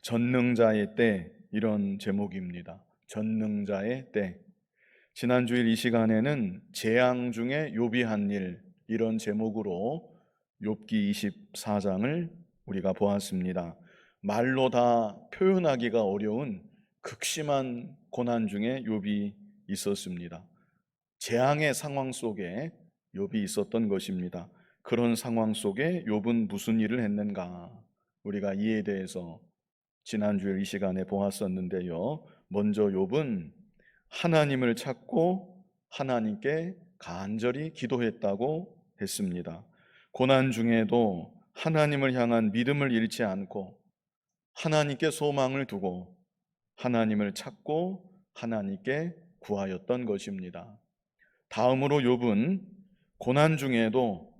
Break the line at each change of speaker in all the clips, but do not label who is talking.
전능자의 때, 이런 제목입니다. 전능자의 때. 지난주일 이 시간에는 재앙 중에 욥이 한 일, 이런 제목으로 욥기 24장을 우리가 보았습니다. 말로 다 표현하기가 어려운 극심한 고난 중에 욥이 있었습니다. 재앙의 상황 속에 욥이 있었던 것입니다. 그런 상황 속에 욥은 무슨 일을 했는가? 우리가 이에 대해서 지난주에 이 시간에 보았었는데요. 먼저 욥은 하나님을 찾고 하나님께 간절히 기도했다고 했습니다. 고난 중에도 하나님을 향한 믿음을 잃지 않고 하나님께 소망을 두고 하나님을 찾고 하나님께 구하였던 것입니다. 다음으로 욥은 고난 중에도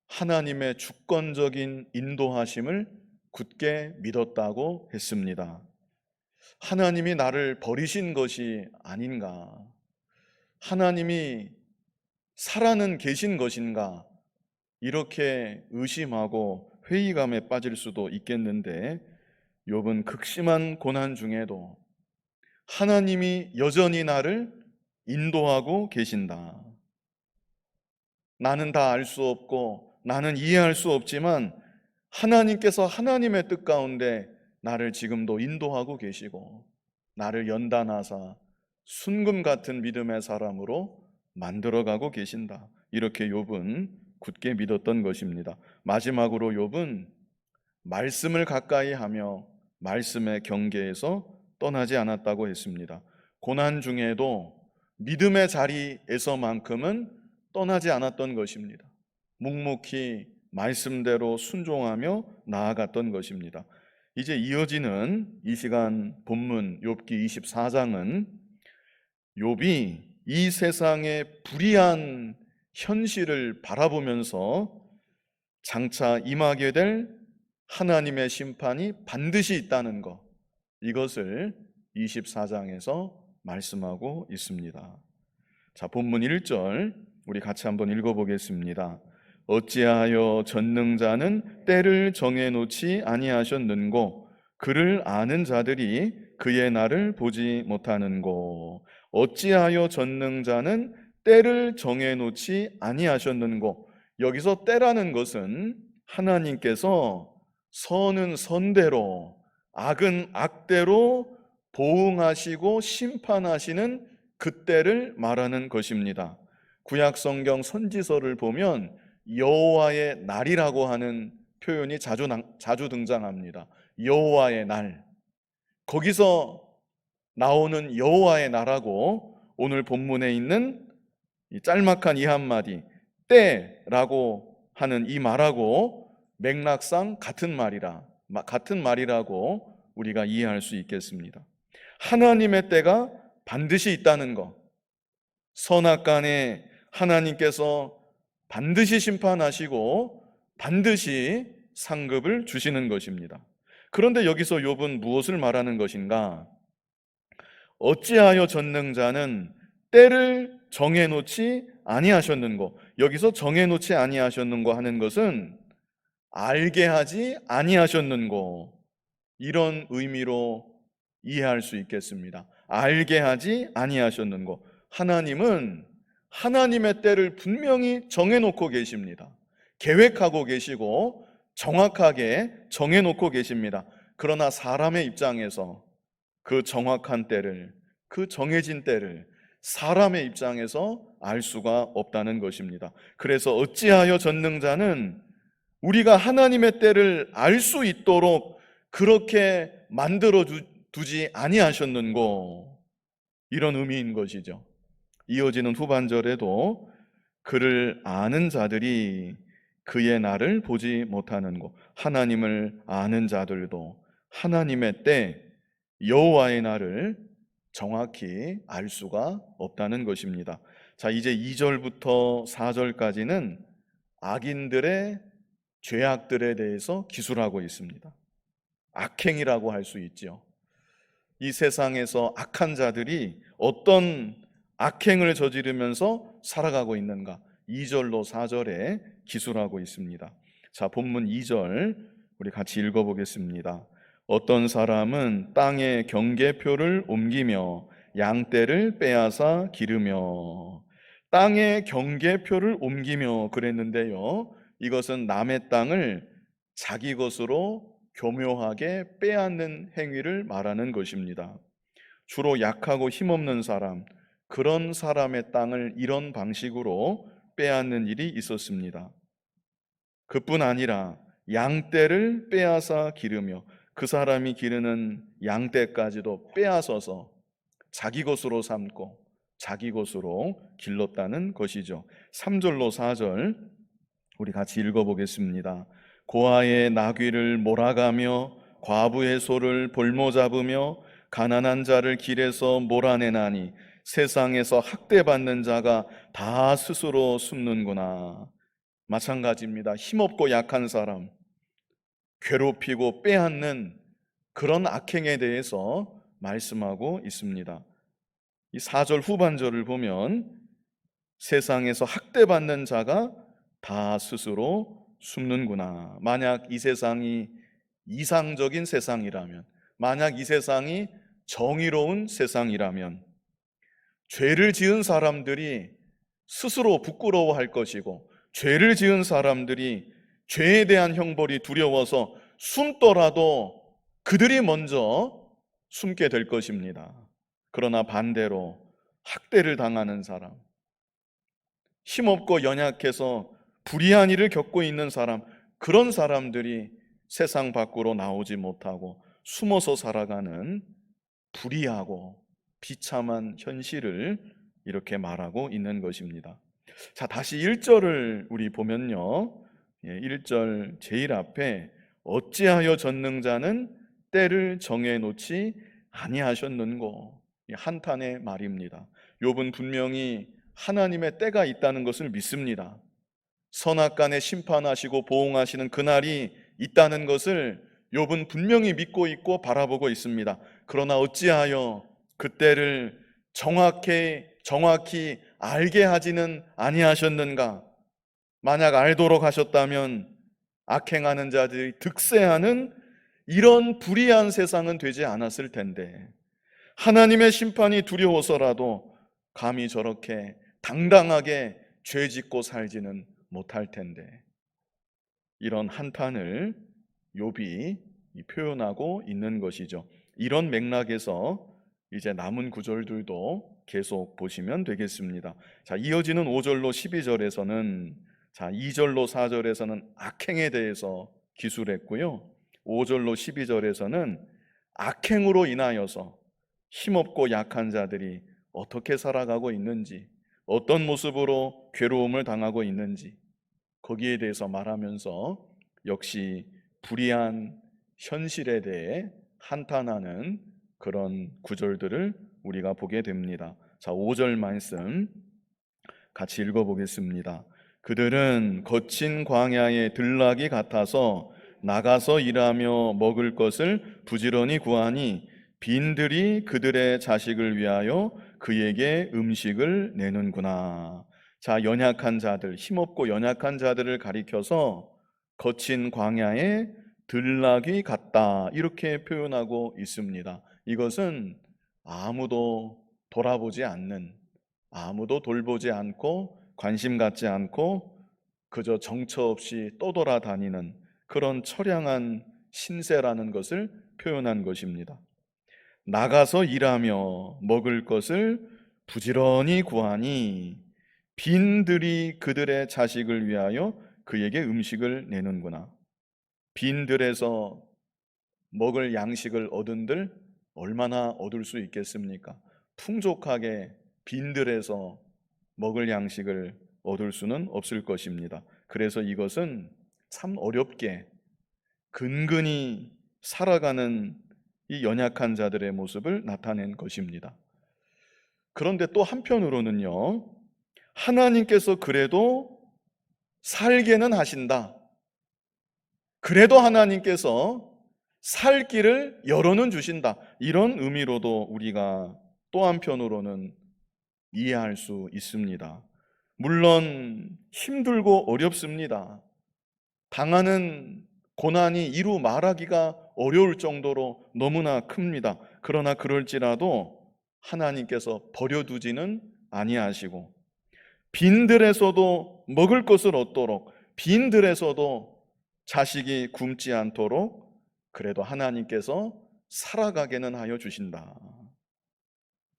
하나님의 주권적인 인도하심을 굳게 믿었다고 했습니다. 하나님이 나를 버리신 것이 아닌가? 하나님이 살아는 계신 것인가? 이렇게 의심하고 회의감에 빠질 수도 있겠는데 욥은 극심한 고난 중에도 하나님이 여전히 나를 인도하고 계신다. 나는 다 알 수 없고 나는 이해할 수 없지만 하나님께서 하나님의 뜻 가운데 나를 지금도 인도하고 계시고 나를 연단하사 순금 같은 믿음의 사람으로 만들어가고 계신다. 이렇게 욥은 굳게 믿었던 것입니다. 마지막으로 욥은 말씀을 가까이 하며 말씀의 경계에서 떠나지 않았다고 했습니다. 고난 중에도 믿음의 자리에서만큼은 떠나지 않았던 것입니다. 묵묵히 말씀대로 순종하며 나아갔던 것입니다. 이제 이어지는 이 시간 본문 욥기 24장은 욥이 이 세상의 불의한 현실을 바라보면서 장차 임하게 될 하나님의 심판이 반드시 있다는 것, 이것을 24장에서 말씀하고 있습니다. 자, 본문 1절 우리 같이 한번 읽어보겠습니다. 어찌하여 전능자는 때를 정해놓지 아니하셨는고 그를 아는 자들이 그의 날을 보지 못하는고. 어찌하여 전능자는 때를 정해놓지 아니하셨는고. 여기서 때라는 것은 하나님께서 선은 선대로 악은 악대로 보응하시고 심판하시는 그때를 말하는 것입니다. 구약 성경 선지서를 보면 여호와의 날이라고 하는 표현이 자주 등장합니다. 여호와의 날. 거기서 나오는 여호와의 날하고 오늘 본문에 있는 이 짤막한 이 한마디 때라고 하는 이 말하고 맥락상 같은 말이라고 우리가 이해할 수 있겠습니다. 하나님의 때가 반드시 있다는 것, 선악간에 하나님께서 반드시 심판하시고 반드시 상급을 주시는 것입니다. 그런데 여기서 욥은 무엇을 말하는 것인가? 어찌하여 전능자는 때를 정해놓지 아니하셨는고. 여기서 정해놓지 아니하셨는고 하는 것은 알게 하지 아니하셨는고, 이런 의미로 이해할 수 있겠습니다. 알게 하지 아니하셨는고. 하나님은 하나님의 때를 분명히 정해놓고 계십니다. 계획하고 계시고 정확하게 정해놓고 계십니다. 그러나 사람의 입장에서 그 정확한 때를, 그 정해진 때를 사람의 입장에서 알 수가 없다는 것입니다. 그래서 어찌하여 전능자는 우리가 하나님의 때를 알 수 있도록 그렇게 만들어 두지 아니하셨는고, 이런 의미인 것이죠. 이어지는 후반절에도 그를 아는 자들이 그의 날을 보지 못하는고, 하나님을 아는 자들도 하나님의 때 여호와의 날을 정확히 알 수가 없다는 것입니다. 자, 이제 2절부터 4절까지는 악인들의 죄악들에 대해서 기술하고 있습니다. 악행이라고 할 수 있죠. 이 세상에서 악한 자들이 어떤 악행을 저지르면서 살아가고 있는가, 2절로 4절에 기술하고 있습니다. 자, 본문 2절 우리 같이 읽어보겠습니다. 어떤 사람은 땅의 경계표를 옮기며 양떼를 빼앗아 기르며. 땅의 경계표를 옮기며 그랬는데요, 이것은 남의 땅을 자기 것으로 교묘하게 빼앗는 행위를 말하는 것입니다. 주로 약하고 힘없는 사람, 그런 사람의 땅을 이런 방식으로 빼앗는 일이 있었습니다. 그뿐 아니라 양떼를 빼앗아 기르며, 그 사람이 기르는 양떼까지도 빼앗아서 자기 것으로 삼고 자기 것으로 길렀다는 것이죠. 3절로 4절 우리 같이 읽어보겠습니다. 고아의 나귀를 몰아가며 과부의 소를 볼모 잡으며 가난한 자를 길에서 몰아내나니 세상에서 학대받는 자가 다 스스로 숨는구나. 마찬가지입니다. 힘없고 약한 사람, 괴롭히고 빼앗는 그런 악행에 대해서 말씀하고 있습니다. 이 4절 후반절을 보면 세상에서 학대받는 자가 다 스스로 숨는구나. 만약 이 세상이 이상적인 세상이라면, 만약 이 세상이 정의로운 세상이라면 죄를 지은 사람들이 스스로 부끄러워할 것이고, 죄를 지은 사람들이 죄에 대한 형벌이 두려워서 숨더라도 그들이 먼저 숨게 될 것입니다. 그러나 반대로 학대를 당하는 사람, 힘없고 연약해서 불의한 일을 겪고 있는 사람, 그런 사람들이 세상 밖으로 나오지 못하고 숨어서 살아가는 불의하고 비참한 현실을 이렇게 말하고 있는 것입니다. 자, 다시 1절을 우리 보면요, 1절 제일 앞에 어찌하여 전능자는 때를 정해놓지 아니하셨는고, 한탄의 말입니다. 욥은 분명히 하나님의 때가 있다는 것을 믿습니다. 선악간에 심판하시고 보응하시는 그날이 있다는 것을 욥은 분명히 믿고 있고 바라보고 있습니다. 그러나 어찌하여 그때를 정확히 알게 하지는 아니하셨는가? 만약 알도록 하셨다면 악행하는 자들이 득세하는 이런 불의한 세상은 되지 않았을 텐데, 하나님의 심판이 두려워서라도 감히 저렇게 당당하게 죄 짓고 살지는 못할 텐데, 이런 한탄을 욥이 표현하고 있는 것이죠. 이런 맥락에서 이제 남은 구절들도 계속 보시면 되겠습니다. 자, 이어지는 5절로 12절에서는, 자, 2절로 4절에서는 악행에 대해서 기술했고요, 5절로 12절에서는 악행으로 인하여서 힘없고 약한 자들이 어떻게 살아가고 있는지, 어떤 모습으로 괴로움을 당하고 있는지, 거기에 대해서 말하면서 역시 불의한 현실에 대해 한탄하는 그런 구절들을 우리가 보게 됩니다. 자, 5절 말씀 같이 읽어보겠습니다. 그들은 거친 광야의 들락이 같아서 나가서 일하며 먹을 것을 부지런히 구하니 빈들이 그들의 자식을 위하여 그에게 음식을 내는구나. 자, 연약한 자들, 힘없고 연약한 자들을 가리켜서 거친 광야의 들락이 같다, 이렇게 표현하고 있습니다. 이것은 아무도 돌아보지 않는, 아무도 돌보지 않고 관심 갖지 않고 그저 정처 없이 떠돌아다니는 그런 처량한 신세라는 것을 표현한 것입니다. 나가서 일하며 먹을 것을 부지런히 구하니 빈들이 그들의 자식을 위하여 그에게 음식을 내는구나. 빈들에서 먹을 양식을 얻은들 얼마나 얻을 수 있겠습니까? 풍족하게 빈들에서 먹을 양식을 얻을 수는 없을 것입니다. 그래서 이것은 참 어렵게 근근히 살아가는 이 연약한 자들의 모습을 나타낸 것입니다. 그런데 또 한편으로는요, 하나님께서 그래도 살게는 하신다, 그래도 하나님께서 살 길을 열어는 주신다, 이런 의미로도 우리가 또 한편으로는 이해할 수 있습니다. 물론 힘들고 어렵습니다. 당하는 고난이 이루 말하기가 어려울 정도로 너무나 큽니다. 그러나 그럴지라도 하나님께서 버려두지는 아니하시고 빈들에서도 먹을 것을 얻도록, 빈들에서도 자식이 굶지 않도록 그래도 하나님께서 살아가게는 하여 주신다.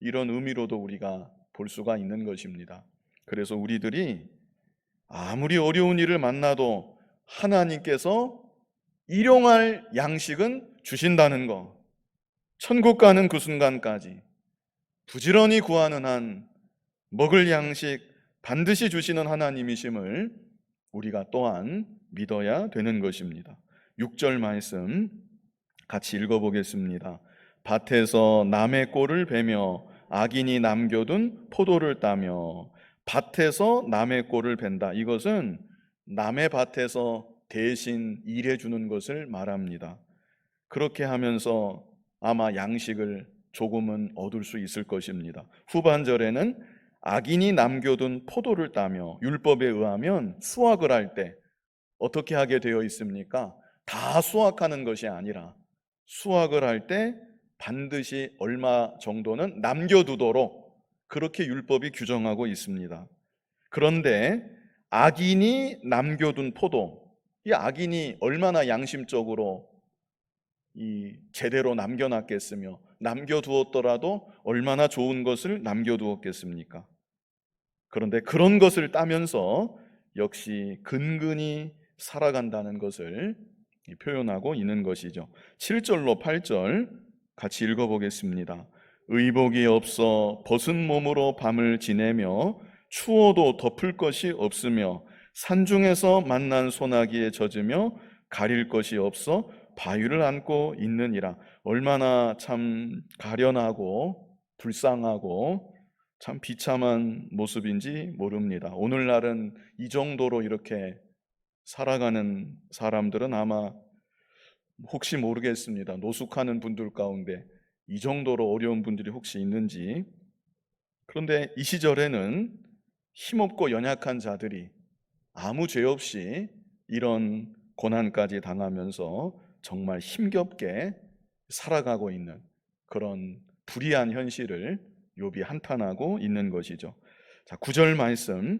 이런 의미로도 우리가 볼 수가 있는 것입니다. 그래서 우리들이 아무리 어려운 일을 만나도 하나님께서 일용할 양식은 주신다는 것, 천국 가는 그 순간까지 부지런히 구하는 한 먹을 양식 반드시 주시는 하나님이심을 우리가 또한 믿어야 되는 것입니다. 6절 말씀 같이 읽어보겠습니다. 밭에서 남의 꼴을 베며 악인이 남겨둔 포도를 따며. 밭에서 남의 꼴을 벤다. 이것은 남의 밭에서 대신 일해주는 것을 말합니다. 그렇게 하면서 아마 양식을 조금은 얻을 수 있을 것입니다. 후반절에는 악인이 남겨둔 포도를 따며, 율법에 의하면 수확을 할 때 어떻게 하게 되어 있습니까? 다 수확하는 것이 아니라 수확을 할 때 반드시 얼마 정도는 남겨두도록 그렇게 율법이 규정하고 있습니다. 그런데 악인이 남겨둔 포도, 이 악인이 얼마나 양심적으로 제대로 남겨놨겠으며 남겨두었더라도 얼마나 좋은 것을 남겨두었겠습니까? 그런데 그런 것을 따면서 역시 근근히 살아간다는 것을 표현하고 있는 것이죠. 7절로 8절 같이 읽어보겠습니다. 의복이 없어 벗은 몸으로 밤을 지내며 추워도 덮을 것이 없으며 산중에서 만난 소나기에 젖으며 가릴 것이 없어 바위를 안고 있느니라. 얼마나 참 가련하고 불쌍하고 참 비참한 모습인지 모릅니다. 오늘날은 이 정도로 이렇게 살아가는 사람들은 아마 혹시 모르겠습니다. 노숙하는 분들 가운데 이 정도로 어려운 분들이 혹시 있는지. 그런데 이 시절에는 힘없고 연약한 자들이 아무 죄 없이 이런 고난까지 당하면서 정말 힘겹게 살아가고 있는 그런 불의한 현실을 욥이 한탄하고 있는 것이죠. 자, 9절 말씀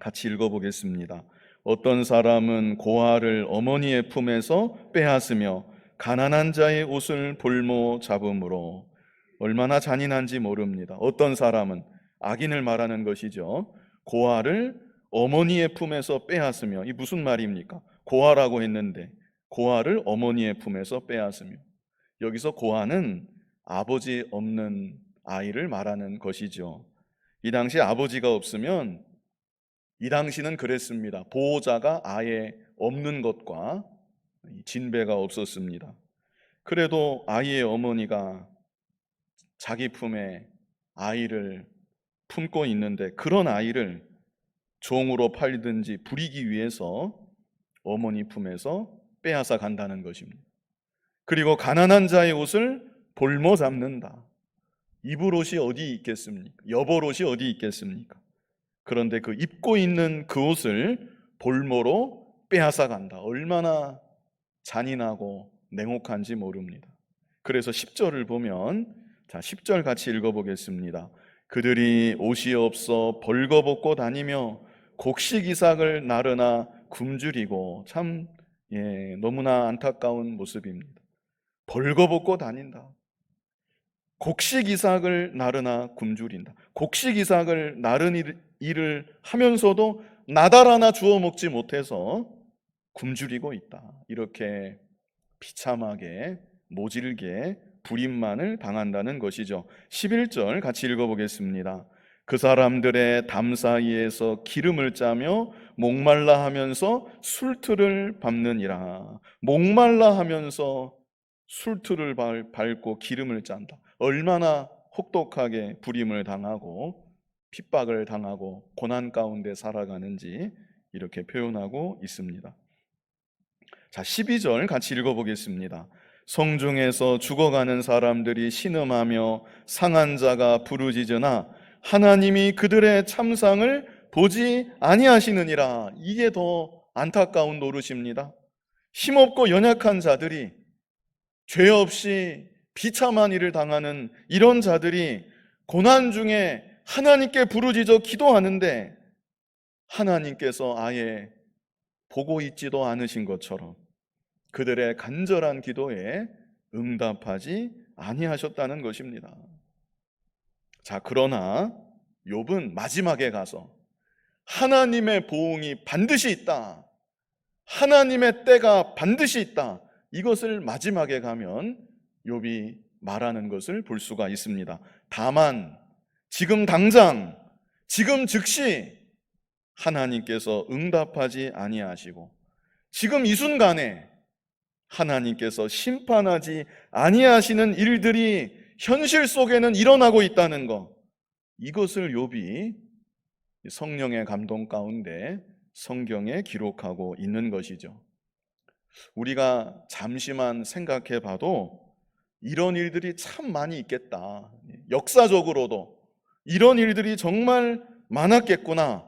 같이 읽어보겠습니다. 어떤 사람은 고아를 어머니의 품에서 빼앗으며 가난한 자의 옷을 볼모 잡음으로. 얼마나 잔인한지 모릅니다. 어떤 사람은, 악인을 말하는 것이죠, 고아를 어머니의 품에서 빼앗으며. 이 무슨 말입니까? 고아라고 했는데 고아를 어머니의 품에서 빼앗으며. 여기서 고아는 아버지 없는 아이를 말하는 것이죠. 이 당시 아버지가 없으면, 이 당시는 그랬습니다. 보호자가 아예 없는 것과 진배가 없었습니다. 그래도 아이의 어머니가 자기 품에 아이를 품고 있는데 그런 아이를 종으로 팔든지 부리기 위해서 어머니 품에서 빼앗아 간다는 것입니다. 그리고 가난한 자의 옷을 볼모 잡는다. 입을 옷이 어디 있겠습니까? 여벌 옷이 어디 있겠습니까? 그런데 그 입고 있는 그 옷을 볼모로 빼앗아 간다. 얼마나 잔인하고 냉혹한지 모릅니다. 그래서 10절을 보면, 자, 10절 같이 읽어보겠습니다. 그들이 옷이 없어 벌거벗고 다니며 곡식이삭을 나르나 굶주리고. 참 너무나 안타까운 모습입니다. 벌거벗고 다닌다. 곡식이삭을 나르나 굶주린다. 곡식이삭을 나른 일을 하면서도 나달 하나 주워 먹지 못해서 굶주리고 있다. 이렇게 비참하게 모질게 불임만을 당한다는 것이죠. 11절 같이 읽어보겠습니다. 그 사람들의 담 사이에서 기름을 짜며 목말라 하면서 술틀을 밟느니라. 목말라 하면서 술틀을 밟고 기름을 짠다. 얼마나 혹독하게 불임을 당하고 핍박을 당하고 고난 가운데 살아가는지 이렇게 표현하고 있습니다. 자, 12절 같이 읽어보겠습니다. 성중에서 죽어가는 사람들이 신음하며 상한 자가 부르짖으나 하나님이 그들의 참상을 보지 아니하시느니라. 이게 더 안타까운 노릇입니다. 힘없고 연약한 자들이 죄 없이 비참한 일을 당하는 이런 자들이 고난 중에 하나님께 부르짖어 기도하는데 하나님께서 아예 보고 있지도 않으신 것처럼 그들의 간절한 기도에 응답하지 아니하셨다는 것입니다. 자, 그러나 욥은 마지막에 가서 하나님의 보응이 반드시 있다, 하나님의 때가 반드시 있다, 이것을 마지막에 가면 욥이 말하는 것을 볼 수가 있습니다. 다만 지금 당장, 지금 즉시 하나님께서 응답하지 아니하시고 지금 이 순간에 하나님께서 심판하지 아니하시는 일들이 현실 속에는 일어나고 있다는 것, 이것을 욥이 성령의 감동 가운데 성경에 기록하고 있는 것이죠. 우리가 잠시만 생각해 봐도 이런 일들이 참 많이 있겠다, 역사적으로도 이런 일들이 정말 많았겠구나,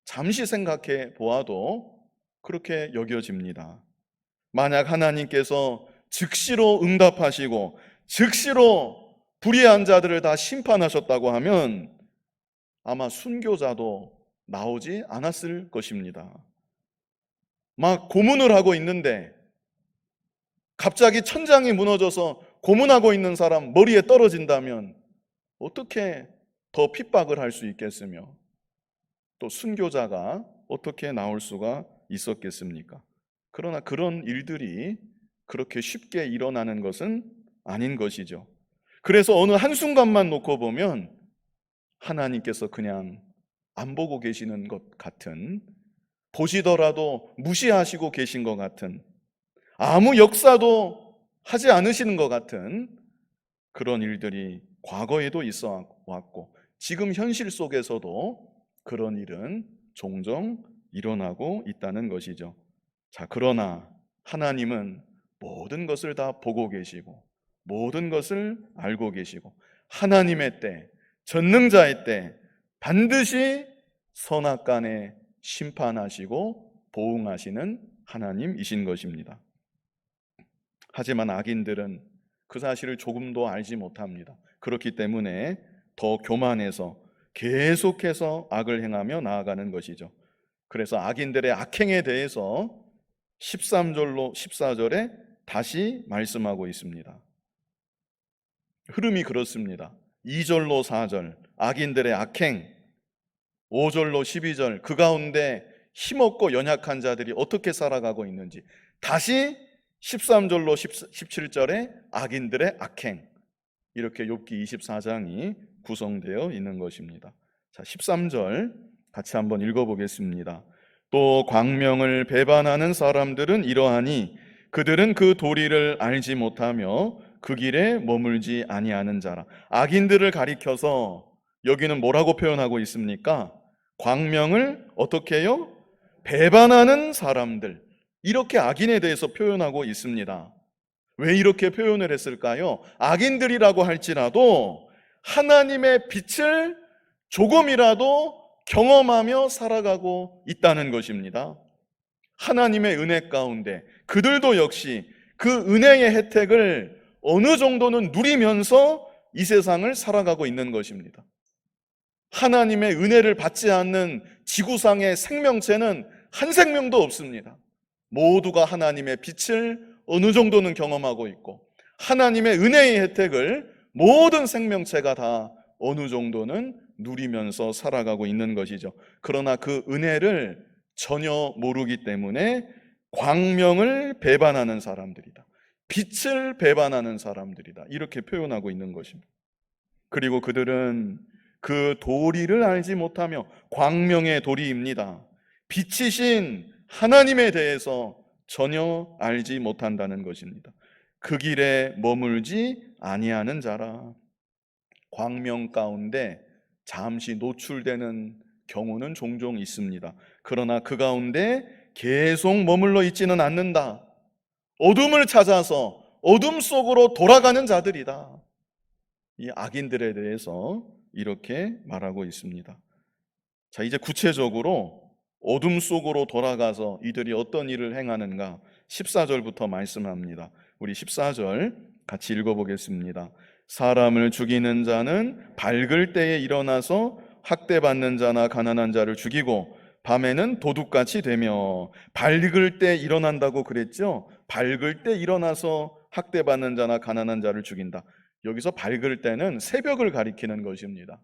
잠시 생각해 보아도 그렇게 여겨집니다. 만약 하나님께서 즉시로 응답하시고 즉시로 불의한 자들을 다 심판하셨다고 하면 아마 순교자도 나오지 않았을 것입니다. 막 고문을 하고 있는데 갑자기 천장이 무너져서 고문하고 있는 사람 머리에 떨어진다면 어떻게 더 핍박을 할 수 있겠으며 또 순교자가 어떻게 나올 수가 있었겠습니까? 그러나 그런 일들이 그렇게 쉽게 일어나는 것은 아닌 것이죠. 그래서 어느 한순간만 놓고 보면 하나님께서 그냥 안 보고 계시는 것 같은, 보시더라도 무시하시고 계신 것 같은, 아무 역사도 하지 않으시는 것 같은 그런 일들이 과거에도 있어 왔고 지금 현실 속에서도 그런 일은 종종 일어나고 있다는 것이죠. 자, 그러나 하나님은 모든 것을 다 보고 계시고 모든 것을 알고 계시고 하나님의 때, 전능자의 때 반드시 선악간에 심판하시고 보응하시는 하나님이신 것입니다. 하지만 악인들은 그 사실을 조금도 알지 못합니다. 그렇기 때문에 더 교만해서 계속해서 악을 행하며 나아가는 것이죠. 그래서 악인들의 악행에 대해서 13절로 14절에 다시 말씀하고 있습니다. 흐름이 그렇습니다. 2절로 4절 악인들의 악행, 5절로 12절 그 가운데 힘없고 연약한 자들이 어떻게 살아가고 있는지, 다시 13절로 17절에 악인들의 악행, 이렇게 욥기 24장이 구성되어 있는 것입니다. 자, 13절 같이 한번 읽어보겠습니다. 또 광명을 배반하는 사람들은 이러하니 그들은 그 도리를 알지 못하며 그 길에 머물지 아니하는 자라. 악인들을 가리켜서 여기는 뭐라고 표현하고 있습니까? 광명을 어떻게 해요? 배반하는 사람들, 이렇게 악인에 대해서 표현하고 있습니다. 왜 이렇게 표현을 했을까요? 악인들이라고 할지라도 하나님의 빛을 조금이라도 경험하며 살아가고 있다는 것입니다. 하나님의 은혜 가운데 그들도 역시 그 은혜의 혜택을 어느 정도는 누리면서 이 세상을 살아가고 있는 것입니다. 하나님의 은혜를 받지 않는 지구상의 생명체는 한 생명도 없습니다. 모두가 하나님의 빛을 어느 정도는 경험하고 있고 하나님의 은혜의 혜택을 모든 생명체가 다 어느 정도는 누리면서 살아가고 있는 것이죠. 그러나 그 은혜를 전혀 모르기 때문에 광명을 배반하는 사람들이다, 빛을 배반하는 사람들이다, 이렇게 표현하고 있는 것입니다. 그리고 그들은 그 도리를 알지 못하며, 광명의 도리입니다, 빛이신 하나님에 대해서 전혀 알지 못한다는 것입니다. 그 길에 머물지 아니하는 자라. 광명 가운데 잠시 노출되는 경우는 종종 있습니다. 그러나 그 가운데 계속 머물러 있지는 않는다. 어둠을 찾아서 어둠 속으로 돌아가는 자들이다. 이 악인들에 대해서 이렇게 말하고 있습니다. 자, 이제 구체적으로 어둠 속으로 돌아가서 이들이 어떤 일을 행하는가 14절부터 말씀합니다. 우리 14절 같이 읽어보겠습니다. 사람을 죽이는 자는 밝을 때에 일어나서 학대받는 자나 가난한 자를 죽이고 밤에는 도둑같이 되며. 밝을 때 일어난다고 그랬죠? 밝을 때 일어나서 학대받는 자나 가난한 자를 죽인다. 여기서 밝을 때는 새벽을 가리키는 것입니다.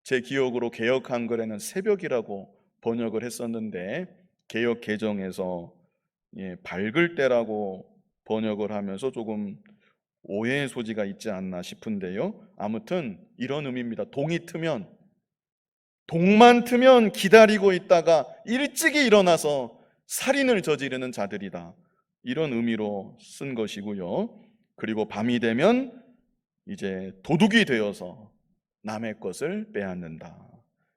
제 기억으로 개역 한글에는 새벽이라고 번역을 했었는데 개역 개정에서 밝을 때라고 번역을 하면서 조금 오해의 소지가 있지 않나 싶은데요. 아무튼 이런 의미입니다. 동만 트면 기다리고 있다가 일찍이 일어나서 살인을 저지르는 자들이다. 이런 의미로 쓴 것이고요. 그리고 밤이 되면 이제 도둑이 되어서 남의 것을 빼앗는다.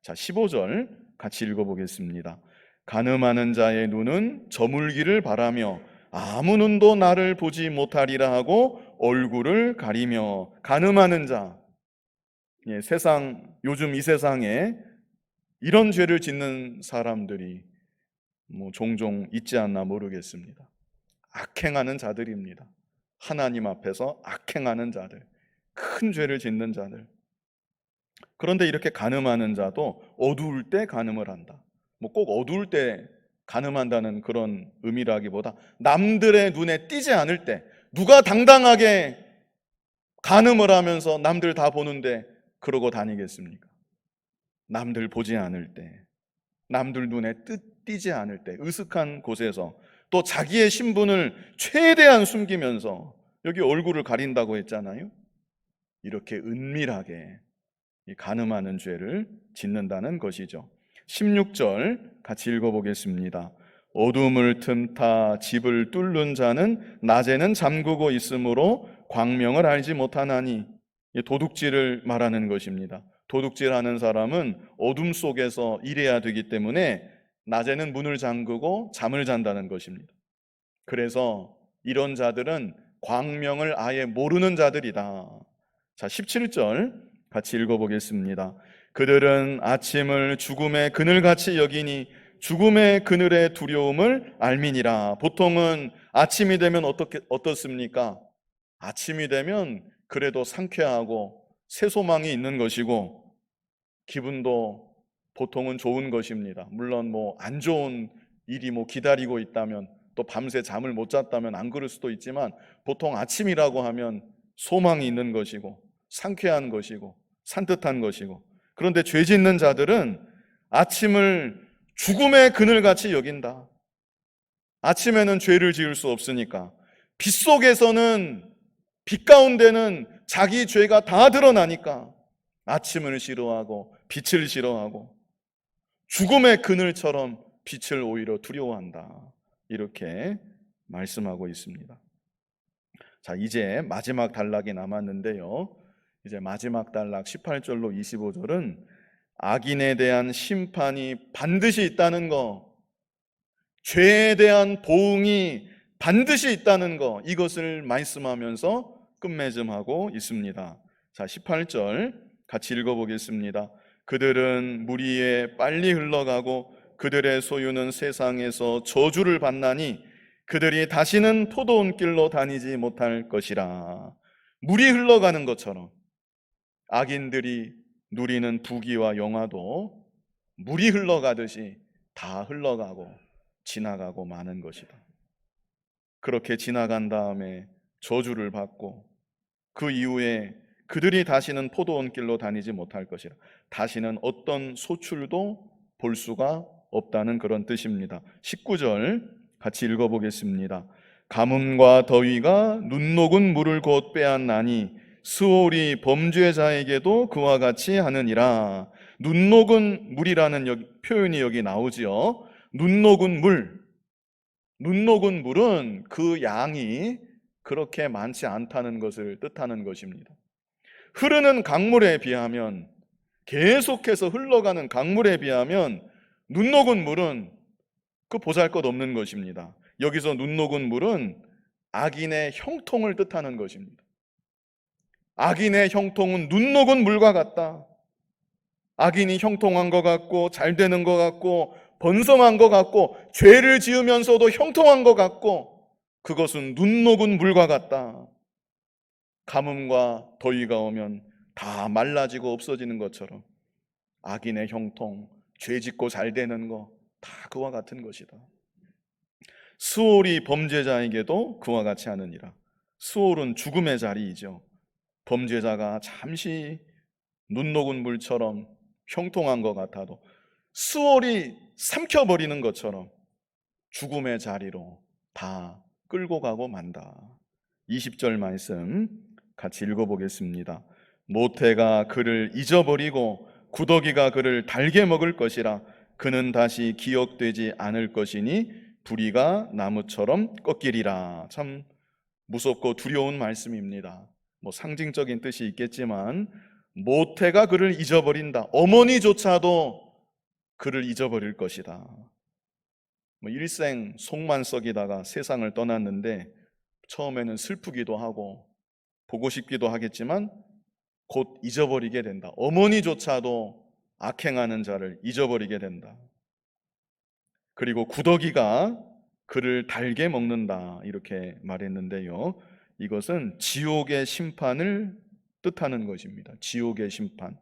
자, 15절 같이 읽어보겠습니다. 간음하는 자의 눈은 저물기를 바라며 아무 눈도 나를 보지 못하리라 하고 얼굴을 가리며. 간음하는 자, 요즘 이 세상에 이런 죄를 짓는 사람들이 종종 있지 않나 모르겠습니다. 악행하는 자들입니다. 하나님 앞에서 악행하는 자들, 큰 죄를 짓는 자들. 그런데 이렇게 간음하는 자도 어두울 때 간음을 한다. 꼭 어두울 때 간음한다는 그런 의미라기보다 남들의 눈에 띄지 않을 때, 누가 당당하게 간음을 하면서 남들 다 보는데 그러고 다니겠습니까? 남들 보지 않을 때, 남들 눈에 띄지 않을 때, 으슥한 곳에서 또 자기의 신분을 최대한 숨기면서, 여기 얼굴을 가린다고 했잖아요. 이렇게 은밀하게 간음하는 죄를 짓는다는 것이죠. 16절 같이 읽어보겠습니다. 어둠을 틈타 집을 뚫는 자는 낮에는 잠그고 있으므로 광명을 알지 못하나니. 도둑질을 말하는 것입니다. 도둑질하는 사람은 어둠 속에서 일해야 되기 때문에 낮에는 문을 잠그고 잠을 잔다는 것입니다. 그래서 이런 자들은 광명을 아예 모르는 자들이다. 자, 17절 같이 읽어보겠습니다. 그들은 아침을 죽음의 그늘같이 여기니 죽음의 그늘의 두려움을 알미니라. 보통은 아침이 되면 어떻습니까? 아침이 되면 그래도 상쾌하고 새 소망이 있는 것이고 기분도 보통은 좋은 것입니다. 물론 안 좋은 일이 기다리고 있다면, 또 밤새 잠을 못 잤다면 안 그럴 수도 있지만, 보통 아침이라고 하면 소망이 있는 것이고 상쾌한 것이고 산뜻한 것이고. 그런데 죄 짓는 자들은 아침을 죽음의 그늘같이 여긴다. 아침에는 죄를 지을 수 없으니까, 빛 가운데는 자기 죄가 다 드러나니까 아침을 싫어하고 빛을 싫어하고 죽음의 그늘처럼 빛을 오히려 두려워한다. 이렇게 말씀하고 있습니다. 자, 이제 마지막 단락이 남았는데요. 이제 마지막 단락 18절로 25절은 악인에 대한 심판이 반드시 있다는 거, 죄에 대한 보응이 반드시 있다는 거, 이것을 말씀하면서 끝맺음하고 있습니다. 자, 18절 같이 읽어보겠습니다. 그들은 물 위에 빨리 흘러가고 그들의 소유는 세상에서 저주를 받나니 그들이 다시는 포도원 길로 다니지 못할 것이라. 물이 흘러가는 것처럼 악인들이 누리는 부귀와 영화도 물이 흘러가듯이 다 흘러가고 지나가고 마는 것이다. 그렇게 지나간 다음에 저주를 받고 그 이후에 그들이 다시는 포도원 길로 다니지 못할 것이라. 다시는 어떤 소출도 볼 수가 없다는 그런 뜻입니다. 19절 같이 읽어보겠습니다. 가뭄과 더위가 눈 녹은 물을 곧 빼앗나니 스올이 범죄자에게도 그와 같이 하느니라. 눈 녹은 물이라는 표현이 여기 나오지요. 눈 녹은 물은 그 양이 그렇게 많지 않다는 것을 뜻하는 것입니다. 흐르는 강물에 비하면, 계속해서 흘러가는 강물에 비하면 눈 녹은 물은 그 보잘것없는 것입니다. 여기서 눈 녹은 물은 악인의 형통을 뜻하는 것입니다. 악인의 형통은 눈 녹은 물과 같다. 악인이 형통한 것 같고 잘 되는 것 같고 번성한 것 같고 죄를 지으면서도 형통한 것 같고 그것은 눈 녹은 물과 같다. 가뭄과 더위가 오면 다 말라지고 없어지는 것처럼 악인의 형통, 죄 짓고 잘 되는 거 다 그와 같은 것이다. 수월이 범죄자에게도 그와 같이 하느니라. 수월은 죽음의 자리이죠. 범죄자가 잠시 눈 녹은 물처럼 형통한 것 같아도 수월이 삼켜버리는 것처럼 죽음의 자리로 다 끌고 가고 만다. 20절 말씀 같이 읽어보겠습니다. 모태가 그를 잊어버리고 구더기가 그를 달게 먹을 것이라. 그는 다시 기억되지 않을 것이니 부리가 나무처럼 꺾이리라. 참 무섭고 두려운 말씀입니다. 상징적인 뜻이 있겠지만 모태가 그를 잊어버린다. 어머니조차도 그를 잊어버릴 것이다. 일생 속만 썩이다가 세상을 떠났는데 처음에는 슬프기도 하고 보고 싶기도 하겠지만 곧 잊어버리게 된다. 어머니조차도 악행하는 자를 잊어버리게 된다. 그리고 구더기가 그를 달게 먹는다, 이렇게 말했는데요, 이것은 지옥의 심판을 뜻하는 것입니다. 지옥의 심판.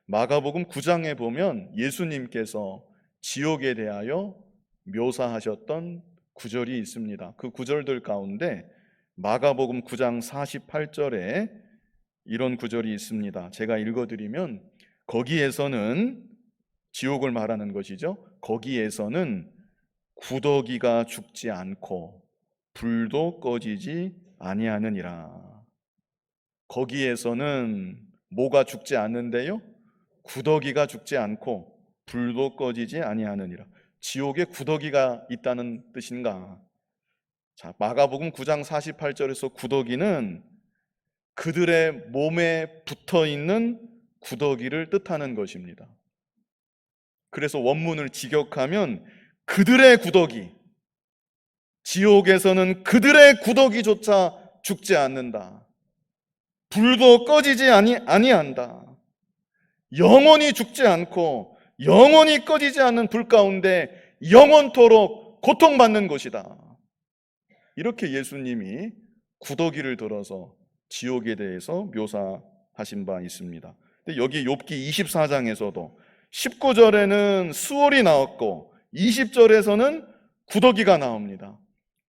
마가복음 9장에 보면 예수님께서 지옥에 대하여 묘사하셨던 구절이 있습니다. 그 구절들 가운데 마가복음 9장 48절에 이런 구절이 있습니다. 제가 읽어드리면, 거기에서는, 지옥을 말하는 것이죠, 거기에서는 구더기가 죽지 않고 불도 꺼지지 아니하느니라. 거기에서는 뭐가 죽지 않는데요? 구더기가 죽지 않고 불도 꺼지지 아니하느니라. 지옥에 구더기가 있다는 뜻인가? 자, 마가복음 9장 48절에서 구더기는 그들의 몸에 붙어있는 구더기를 뜻하는 것입니다. 그래서 원문을 직역하면 그들의 구더기, 지옥에서는 그들의 구더기조차 죽지 않는다. 불도 꺼지지 아니한다. 영원히 죽지 않고 영원히 꺼지지 않는 불 가운데 영원토록 고통받는 것이다. 이렇게 예수님이 구더기를 들어서 지옥에 대해서 묘사하신 바 있습니다. 근데 여기 욥기 24장에서도 19절에는 수월이 나왔고 20절에서는 구더기가 나옵니다.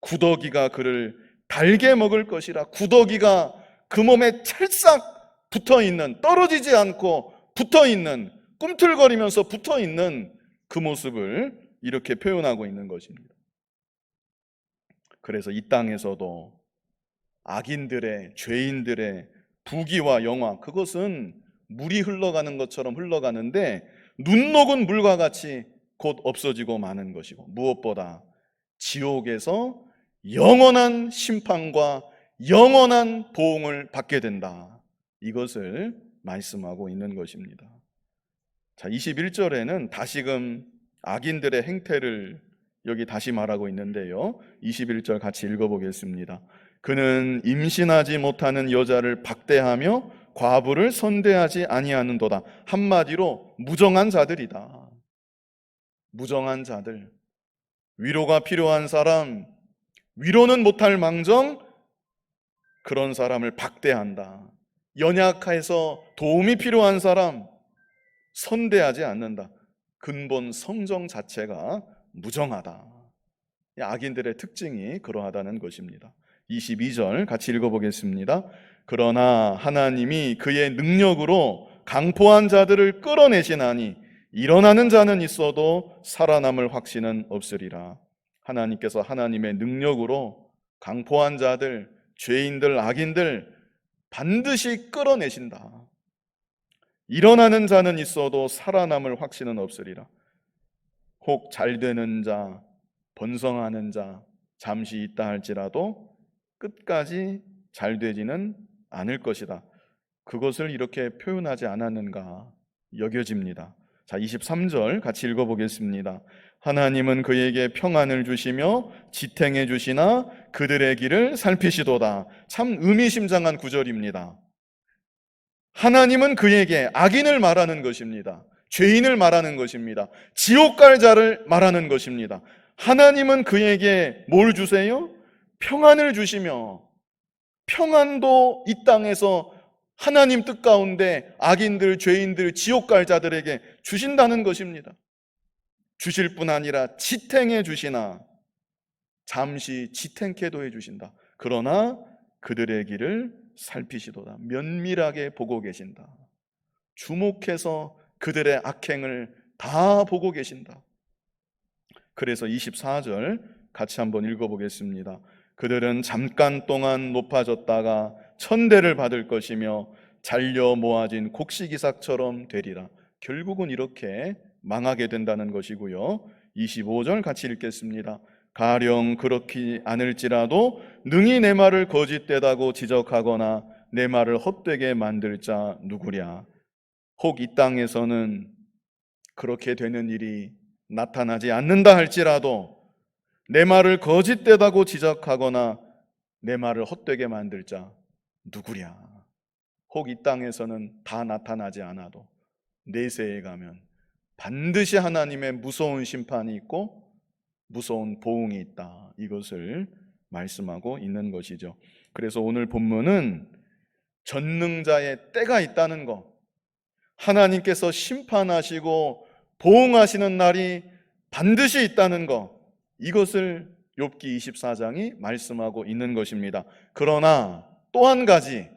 구더기가 그를 달게 먹을 것이라. 구더기가 그 몸에 찰싹 붙어있는, 떨어지지 않고 붙어있는, 꿈틀거리면서 붙어있는 그 모습을 이렇게 표현하고 있는 것입니다. 그래서 이 땅에서도 악인들의, 죄인들의 부귀와 영화, 그것은 물이 흘러가는 것처럼 흘러가는데 눈 녹은 물과 같이 곧 없어지고 마는 것이고, 무엇보다 지옥에서 영원한 심판과 영원한 보응을 받게 된다, 이것을 말씀하고 있는 것입니다. 자, 21절에는 다시금 악인들의 행태를 여기 다시 말하고 있는데요, 21절 같이 읽어보겠습니다. 그는 임신하지 못하는 여자를 박대하며 과부를 선대하지 아니하는도다. 한마디로 무정한 자들이다. 무정한 자들, 위로가 필요한 사람, 위로는 못할 망정 그런 사람을 박대한다. 연약해서 도움이 필요한 사람 선대하지 않는다. 근본 성정 자체가 무정하다. 악인들의 특징이 그러하다는 것입니다. 22절 같이 읽어보겠습니다. 그러나 하나님이 그의 능력으로 강포한 자들을 끌어내시나니 일어나는 자는 있어도 살아남을 확신은 없으리라. 하나님께서 하나님의 능력으로 강포한 자들, 죄인들, 악인들 반드시 끌어내신다. 일어나는 자는 있어도 살아남을 확신은 없으리라. 혹 잘되는 자, 번성하는 자 잠시 있다 할지라도 끝까지 잘되지는 않을 것이다. 그것을 이렇게 표현하지 않았는가 여겨집니다. 자, 23절 같이 읽어보겠습니다. 하나님은 그에게 평안을 주시며 지탱해 주시나 그들의 길을 살피시도다. 참 의미심장한 구절입니다. 하나님은 그에게, 악인을 말하는 것입니다. 죄인을 말하는 것입니다. 지옥 갈 자를 말하는 것입니다. 하나님은 그에게 뭘 주세요? 평안을 주시며 평안도 이 땅에서 하나님 뜻 가운데 악인들, 죄인들, 지옥 갈 자들에게 주신다는 것입니다. 주실 뿐 아니라 지탱해 주시나 잠시 지탱케도 해주신다. 그러나 그들의 길을 살피시도다. 면밀하게 보고 계신다. 주목해서 그들의 악행을 다 보고 계신다. 그래서 24절 같이 한번 읽어보겠습니다. 그들은 잠깐 동안 높아졌다가 천대를 받을 것이며 잘려 모아진 곡식이삭처럼 되리라. 결국은 이렇게 망하게 된다는 것이고요. 25절 같이 읽겠습니다. 가령 그렇지 않을지라도 능히 내 말을 거짓되다고 지적하거나 내 말을 헛되게 만들 자 누구랴. 혹 이 땅에서는 그렇게 되는 일이 나타나지 않는다 할지라도 내 말을 거짓되다고 지적하거나 내 말을 헛되게 만들 자 누구랴. 혹 이 땅에서는 다 나타나지 않아도 내세에 가면 반드시 하나님의 무서운 심판이 있고 무서운 보응이 있다. 이것을 말씀하고 있는 것이죠. 그래서 오늘 본문은 전능자의 때가 있다는 것, 하나님께서 심판하시고 보응하시는 날이 반드시 있다는 것, 이것을 욥기 24장이 말씀하고 있는 것입니다. 그러나 또 한 가지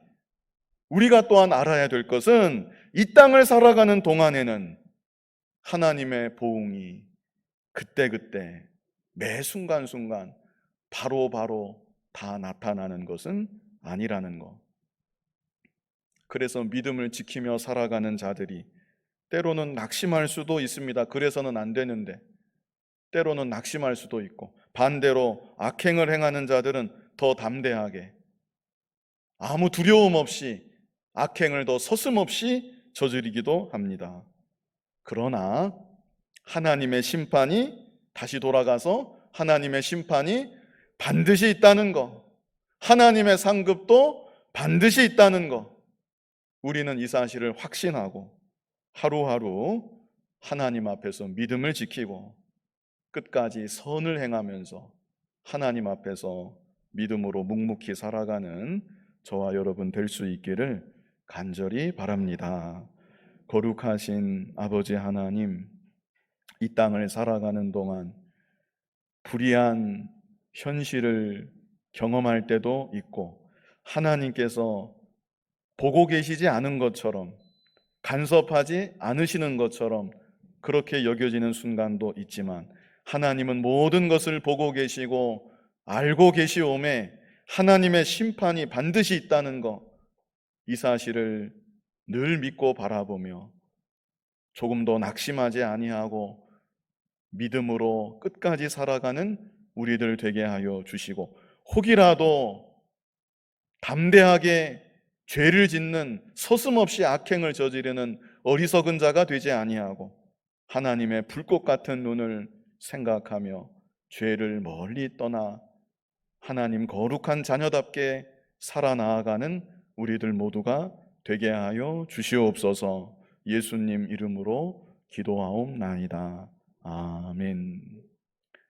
우리가 또한 알아야 될 것은 이 땅을 살아가는 동안에는 하나님의 보응이 그때그때 매 순간순간 바로바로 다 나타나는 것은 아니라는 것. 그래서 믿음을 지키며 살아가는 자들이 때로는 낙심할 수도 있습니다. 그래서는 안 되는데 때로는 낙심할 수도 있고, 반대로 악행을 행하는 자들은 더 담대하게 아무 두려움 없이 악행을 더 서슴없이 저지르기도 합니다. 그러나 하나님의 심판이 다시 돌아가서 하나님의 심판이 반드시 있다는 것, 하나님의 상급도 반드시 있다는 것, 우리는 이 사실을 확신하고 하루하루 하나님 앞에서 믿음을 지키고 끝까지 선을 행하면서 하나님 앞에서 믿음으로 묵묵히 살아가는 저와 여러분 될 수 있기를 간절히 바랍니다. 거룩하신 아버지 하나님, 이 땅을 살아가는 동안 불의한 현실을 경험할 때도 있고 하나님께서 보고 계시지 않은 것처럼, 간섭하지 않으시는 것처럼 그렇게 여겨지는 순간도 있지만 하나님은 모든 것을 보고 계시고 알고 계시오매 하나님의 심판이 반드시 있다는 것, 이 사실을 늘 믿고 바라보며 조금 더 낙심하지 아니하고 믿음으로 끝까지 살아가는 우리들 되게 하여 주시고, 혹이라도 담대하게 죄를 짓는, 서슴없이 악행을 저지르는 어리석은 자가 되지 아니하고 하나님의 불꽃 같은 눈을 생각하며 죄를 멀리 떠나 하나님 거룩한 자녀답게 살아나아가는 우리들 모두가 되게 하여 주시옵소서. 예수님 이름으로 기도하옵나이다. 아멘.